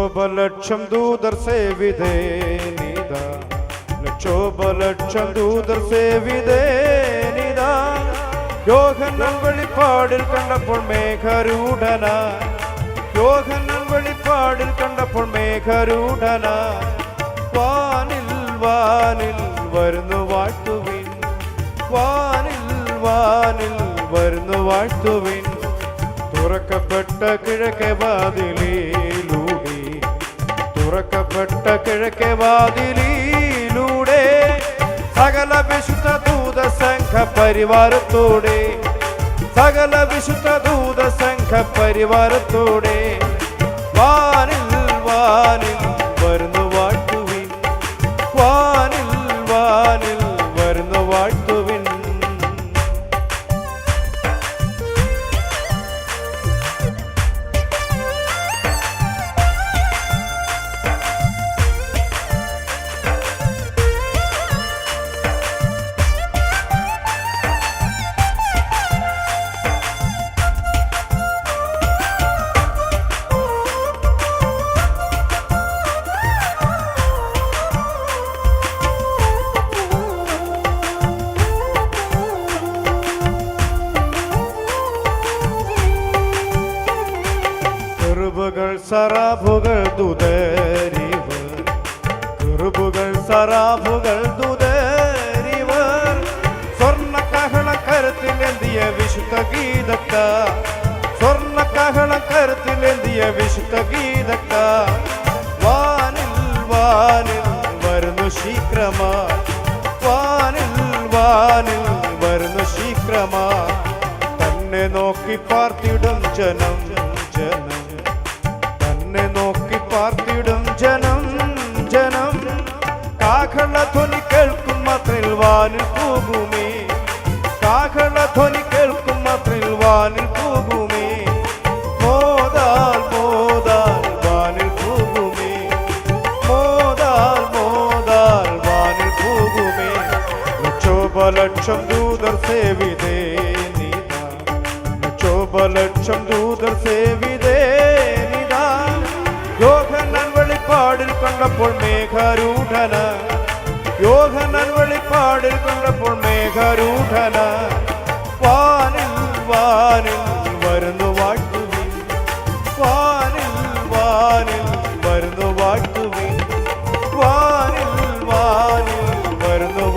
ലക്ഷോപലക്ഷം ദൂതർ സേവിതേ നിതാ, ലക്ഷോപലക്ഷം ദൂതർ സേവിതേ നിതാ. യോഹന്നാൻ വെളിപ്പാടിൽ കണ്ടപ്പോൾ മേഘരൂഢനാ, യോഹന്നാൻ വെളിപ്പാടിൽ കണ്ടപ്പോൾ മേഘരൂഢനാ. വാനിൽ വാനിൽ വരുന്നു വാഴ്ത്തുവിൻ, വാനിൽ വാനിൽ വരുന്നു വാഴ്ത്തുവിൻ. തുറക്കപ്പെട്ട കിഴക്കേ വാതിലിലൂടെ, തുറക്കപ്പെട്ട കിഴക്കേ വാതിലിലൂടെ സകല വിശുദ്ധ ദൂത സംഘ പരിവാരത്തോടെ, സകല വിശുദ്ധ ദൂത സംഘ പരിവാരത്തോടെ വാനിൽ വാനിൽ വരുന്നു വാഴ്ത്തുവിൻ, വാനിൽ വാനിൽ വരുന്നു വാഴ്ത്തുവിൻ. കെറുബുകൾ സറാഫുകൾ ദൂതരിവർ, കെറുബുകൾ സറാഫുകൾ ദൂതരിവർ. സ്വർണ്ണ കഹളം കരുത്തിലെന്തിയ വിശുദ്ധ ഗീതക്ക, സ്വർണ്ണ കഹളം കരുത്തിലെന്തിയ വിശുദ്ധ ഗീതക്ക. വാനിൽ വാനിൽ വരുന്നു ശീഘ്രമാ, വാനിൽ വാനിൽ വരുന്നു ശീഘ്രമാ. തന്നെ നോക്കി പാർത്തിടും ജനം, ജനം തന്നെ നോക്കി പാർത്തിടും ജനം, ജനം. കാഹളധ്വനി കേൾക്കും മാത്രയിൽ വാനിൽ പോകുമേ, കാഹളധ്വനി കേൾക്കും മാത്രയിൽ വാനിൽ പോകുമേ. മോദാൽ മോദാൽ വാനിൽ പോകുമേ, മോദാൽ മോദാൽ വാനിൽ പോകുമേ. ലക്ഷോപലക്ഷം ദൂതർ സേവിതേ നിതാ, ലക്ഷോപലക്ഷം ദൂതർ സേവിതേ നിതാ. യോഹന്നാൻ വെളിപ്പാടിൽ കണ്ടപ്പോൾ മേഘരൂഢന, യോഹന്നാൻ വെളിപ്പാടിൽ കണ്ടപ്പോൾ മേഘരൂഢന. വാനിൽ വാനിൽ വരുന്നു വാഴ്ത്തുവിൻ, വാനിൽ വാനിൽ വരുന്നു വാഴ്ത്തുവിൻ, വാനിൽ വാനിൽ വരുന്നു